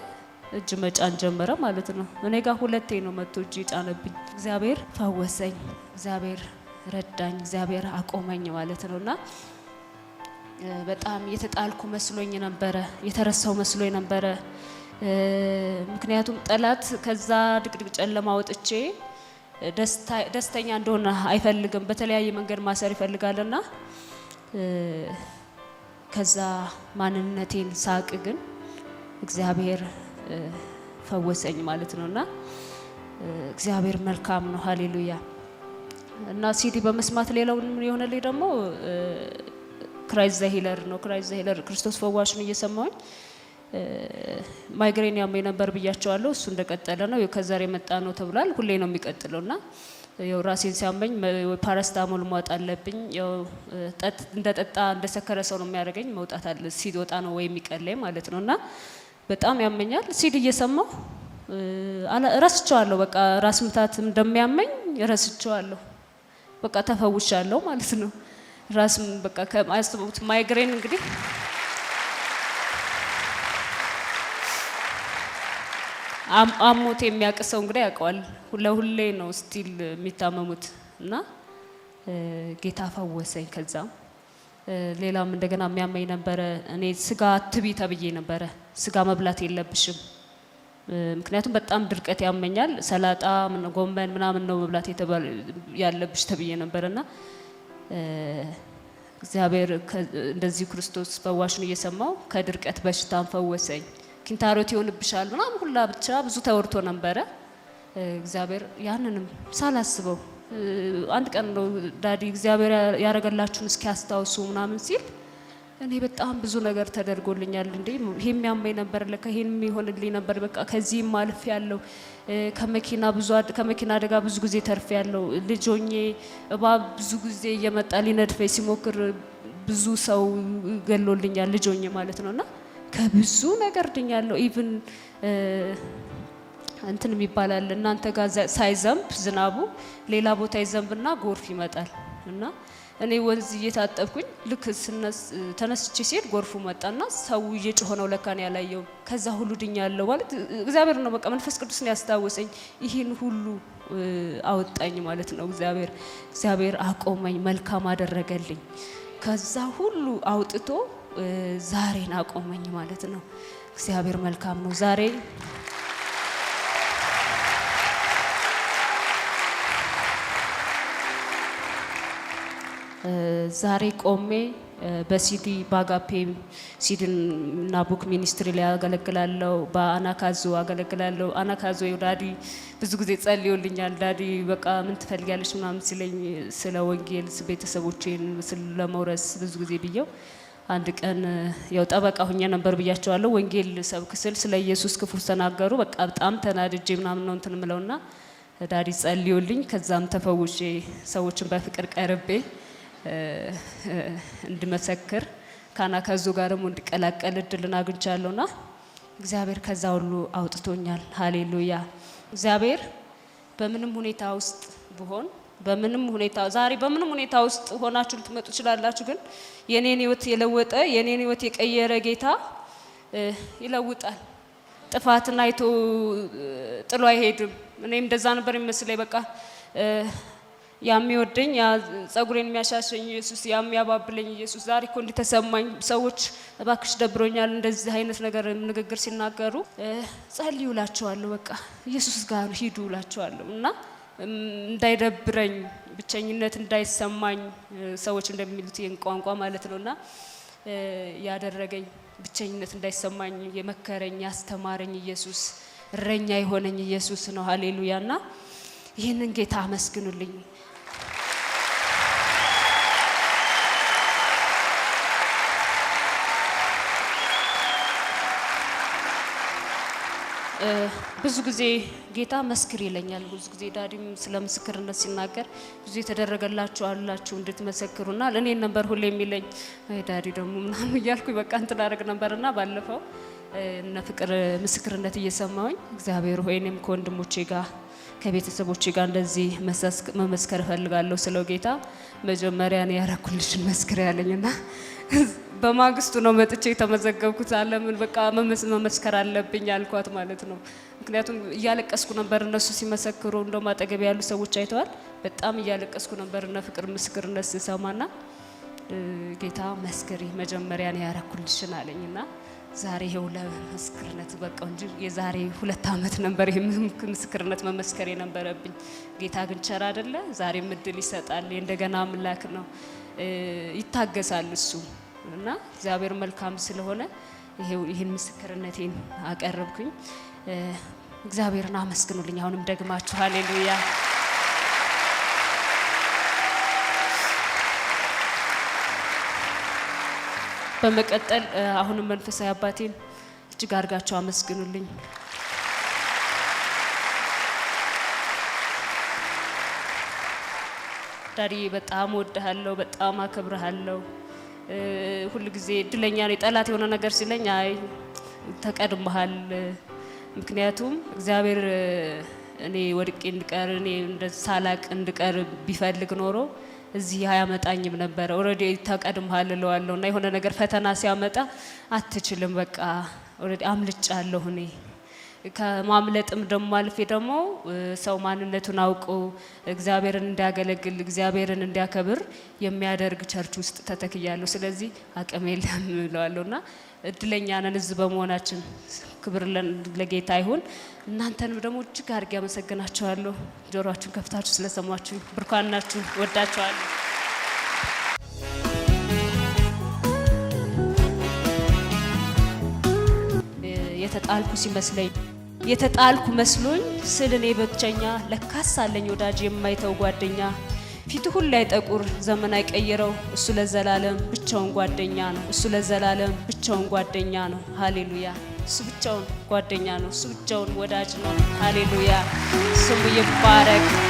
እጅ መጫን ጀመረ ማለት ነው። እኔ ጋር ሁለቴ ነው መጥቶ እጅ ጫነብኝ። እግዚአብሔር ፈወሰኝ፣ እግዚአብሔር ረዳኝ፣ እግዚአብሔር አቆመኝ ማለት ነውና በጣም የተጣልኩ መስሎኝ ነበረ፣ የተረሳው መስሎኝ ነበረ። ምክንያቱም ጠላት ከዛ ድቅድቅ ጨለማ ወጥቼ ደስተኛ እንደሆነ አይፈልግም። በተለያየ መንገድ ማሰር ይፈልጋልና ከዛ ማንነቴን ሳቅ ግን እግዚአብሔር ፈወሰኝ ማለት ነውና እግዚአብሔር መልካም ነው። ሃሌሉያ። እና ሲዲ በመስማት ሌላው የሆነልኝ ደግሞ ክራይስት ዘ ሂለር ነው። ክራይስት ዘ ሂለር ክርስቶስ ፈዋሽ ነው እየሰማሁኝ ማይግሬን ያመኝ ነበር ብያቸዋለሁ። እሱ እንደቀጠለ ነው። ከዛሬ የመጣ ነው ተብሏል። ሁሌ ነው የሚቀጥለውና ያው ራሴን ሲያመኝ ፓራስታሞል መዋጥ አለብኝ። ያው እንደጠጣ እንደሰከረ ሰው ነው የሚያደርገኝ። መውጣት አለ ሲወጣ ነው ወይ የሚቀለኝ ማለት ነውና በጣም ያመኛል። ሲዲ እየሰማሁ ረስቸዋለሁ። በቃ ራስ ምታት እንደሚያመኝ ረስቸዋለሁ። በቃ ተፈውሻለሁ ማለት ነው። ራስም በቃ ከማያስቡት ማይግሬን እንግዲህ አሞት የሚያቀሰው እንግዲህ ያውቀዋል። ሁሌ ነው ስቲል የሚታመሙት እና ጌታ ፈወሰኝ። ከዛ ሌላም እንደገና የሚያመኝ ነበረ። እኔ ስጋ አትቢ ተብዬ ነበረ። ስጋ መብላት የለብሽም ምክንያቱም በጣም ድርቀት ያመኛል። ሰላጣ ጎመን ምናምን ነው መብላት ያለብሽ ተብዬ ነበርና እግዚአብሔር እንደዚህ ክርስቶስ ፈዋሽን እየሰማው ከድርቀት በሽታን ፈወሰኝ። ኪንታሮት ይሆንብሻል ምናምን ሁላ ብቻ ብዙ ተወርቶ ነበረ። እግዚአብሔር ያንንም ሳላስበው አንድ ቀን ነው ዳዲ እግዚአብሔር ያረጋላችሁን እስኪ አስታውሱ ምናምን ሲል እኔ በጣም ብዙ ነገር ተደርጎልኛል እንዴ ይሄም ያመኝ ነበር ለካ ይሄም ይሆንልኝ ነበር በቃ ከዚህ ማልፍ ያለው ከመኪና አደጋ ብዙ ጊዜ ተርፍ ያለው ልጆኜ እባብ ብዙ ጊዜ እየመጣ ሊነድፈኝ ሲሞክር ብዙ ሰው ገሎልኛል ልጆኜ ማለት ነውና ከብዙ ነገር ድኛለሁ። ኢቭን እንትን ይባላል እናንተ ጋር ሳይዘንብ ዝናቡ ሌላ ቦታ ይዘንብና ጎርፍ ይመጣል እና እኔ ወንዝ እየታጠብኩኝ ልክ ተነስቼ ሲሄድ ጎርፉ መጣና ሰው እየጮኸ ነው ለካ ነው ያላየው። ከዛ ሁሉ ድኛለሁ ማለት እግዚአብሔር ነው በቃ መንፈስ ቅዱስ ነው ያስታወሰኝ። ይሄን ሁሉ አወጣኝ ማለት ነው እግዚአብሔር አቆመኝ፣ መልካም አደረገልኝ። ከዛ ሁሉ አውጥቶ ዛሬን አቆመኝ ማለት ነው። እግዚአብሔር መልካም ነው። ዛሬ ቆሜ በሲዲ ባጋፔ ሲዲና ቡክ ሚኒስትሪ ላይ አገለግላለሁ። በአናካዞ አገለግላለሁ። አናካዞ ዳዲ ብዙ ጊዜ ጸልዮልኛል። ዳዲ በቃ ምን ትፈልጊያለሽ ምናምን ሲለኝ ስለ ወንጌል ቤተሰቦቼን ስለመውረስ ብዙ ጊዜ ብየው አንድ ቀን ያው ጠበቃ ሆኜ ነበር ብያቸዋለሁ። ወንጌል ሰብክ ስለ ኢየሱስ ክፉ ተናገሩ። በቃ በጣም ተናድጄ ምናምን ነው እንትን ምለውና ዳዲ ጸልዮልኝ ከዛም ተፈውሼ ሰዎችን በፍቅር ቀርቤ እንድመሰክር ካናካዞ ጋርም እንድቀላቀል እድልን አግኝቻለሁና እግዚአብሔር ከዛ ሁሉ አውጥቶኛል። ሃሌሉያ። እግዚአብሔር በምንም ሁኔታ ውስጥ ብሆን በምንም ሁኔታ ዛሬ በምንም ሁኔታ ውስጥ ሆናችሁ ልትመጡ ይችላላችሁ። ግን የኔን ህይወት የለወጠ የኔን ህይወት የቀየረ ጌታ ይለውጣል። ጥፋትን አይቶ ጥሎ አይሄድም። እኔም እንደዛ ነበር የሚመስለኝ። በቃ ያሚወደኝ ያ ጸጉሬን የሚያሻሸኝ ኢየሱስ ያሚያባብለኝ ኢየሱስ ዛሬ እኮ እንዲተሰማኝ ሰዎች እባክሽ ደብሮኛል እንደዚህ አይነት ነገር ንግግር ሲናገሩ ጸልዩ እላቸዋለሁ። በቃ ኢየሱስ ጋር ሂዱ እላቸዋለሁ እና እንዳይደብረኝ ብቸኝነት እንዳይሰማኝ ሰዎች እንደሚሉት የቋንቋ ማለት ነውና ያደረገኝ ብቸኝነት እንዳይሰማኝ የመከረኝ ያስተማረኝ ኢየሱስ እረኛ የሆነኝ ኢየሱስ ነው። ሃሌሉያና ይህንን ጌታ አመስግኑልኝ። ብዙ ጊዜ ጌታ መስክር ይለኛል። ብዙ ጊዜ ዳዲም ስለ ምስክርነት ሲናገር ብዙ የተደረገላችሁ አላችሁ እንድትመሰክሩና ለኔ ነበር ሁሌ የሚለኝ። አይ ዳዲ ደግሞ ምናምን እያልኩኝ በቃ እንትን አደረግ ነበርና ባለፈው እነ ፍቅር ምስክርነት እየሰማሁኝ እግዚአብሔር ሆይ እኔም ከወንድሞቼ ጋር ከቤተሰቦቼ ጋር እንደዚህ መመስከር እፈልጋለሁ ስለው ጌታ መጀመሪያ ነው ያረኩልሽን መስክር ያለኝና በማግስቱ ነው መጥቼ የተመዘገብኩት። ዓለምን በቃ መመስከር አለብኝ አልኳት ማለት ነው። ምክንያቱም እያለቀስኩ ነበር እነሱ ሲመሰክሩ፣ እንደውም አጠገብ ያሉ ሰዎች አይተዋል። በጣም እያለቀስኩ ነበር እና ፍቅር ምስክርነት ስሰማና ጌታ መስክሪ መጀመሪያ ነው ያረኩልሽን አለኝና ዛሬ ይሄው ለምስክርነት በቃው እንጂ የዛሬ 2 ዓመት ነበር ይሄ ምስክርነት መመስከር የነበረብኝ። ጌታ ግን ቸር አይደለ? ዛሬም እድል ይሰጣል። እንደገና አምላክ ነው፣ ይታገሳል እሱ እና እግዚአብሔር መልካም ስለሆነ ይሄን ምስክርነቴን አቀረብኩኝ። እግዚአብሔርን አመስግኑልኝ አሁንም ደግማችሁ ሃሌሉያ። በመቀጠል አሁንም መንፈሳዊ አባቴን እጅግ አድርጋችሁ አመስግኑልኝ። ዳዲ በጣም ወድሃለሁ፣ በጣም አከብርሃለሁ። ሁሉ ጊዜ እድለኛ ነኝ። ጠላት የሆነ ነገር ሲለኝ አይ ተቀድመሃል። ምክንያቱም እግዚአብሔር እኔ ወድቄ እንድቀር እኔ ሳላቅ እንድቀር ቢፈልግ ኖሮ እዚህ አያመጣኝም ነበር። ኦሬዲ ተቀድመሃል እለዋለሁ እና የሆነ ነገር ፈተና ሲያመጣ አትችልም በቃ ኦሬዲ አምልጫለሁ። እኔ ከማምለጥም ደሞ አልፌ ደሞ ሰው ማንነቱን አውቆ እግዚአብሔርን እንዲያገለግል እግዚአብሔርን እንዲያከብር የሚያደርግ ቸርች ውስጥ ተተክያለሁ። ስለዚህ አቅም የለም እለዋለሁና እድለኛ ነን እዚህ በመሆናችን። ክብር ለጌታ ይሁን። እናንተንም ደግሞ እጅግ አድርጌ አመሰግናችኋለሁ። ጆሮአችሁን ከፍታችሁ ስለሰማችሁ ብርኳን ናችሁ። ወዳችኋለሁ። የተጣልኩ መስሎኝ ስል እኔ ብቸኛ ለካስ አለኝ ወዳጅ የማይተው ጓደኛ። ፊቱ ሁሉ አይጠቁር ዘመን አይቀይረው እሱ ለዘላለም ብቻውን ጓደኛ ነው። እሱ ለዘላለም ብቻውን ጓደኛ ነው። ሃሌሉያ። እሱ ብቻውን ጓደኛ ነው። እሱ ብቻውን ወዳጅ ነው። ሃሌሉያ። ስሙ ይባረክ።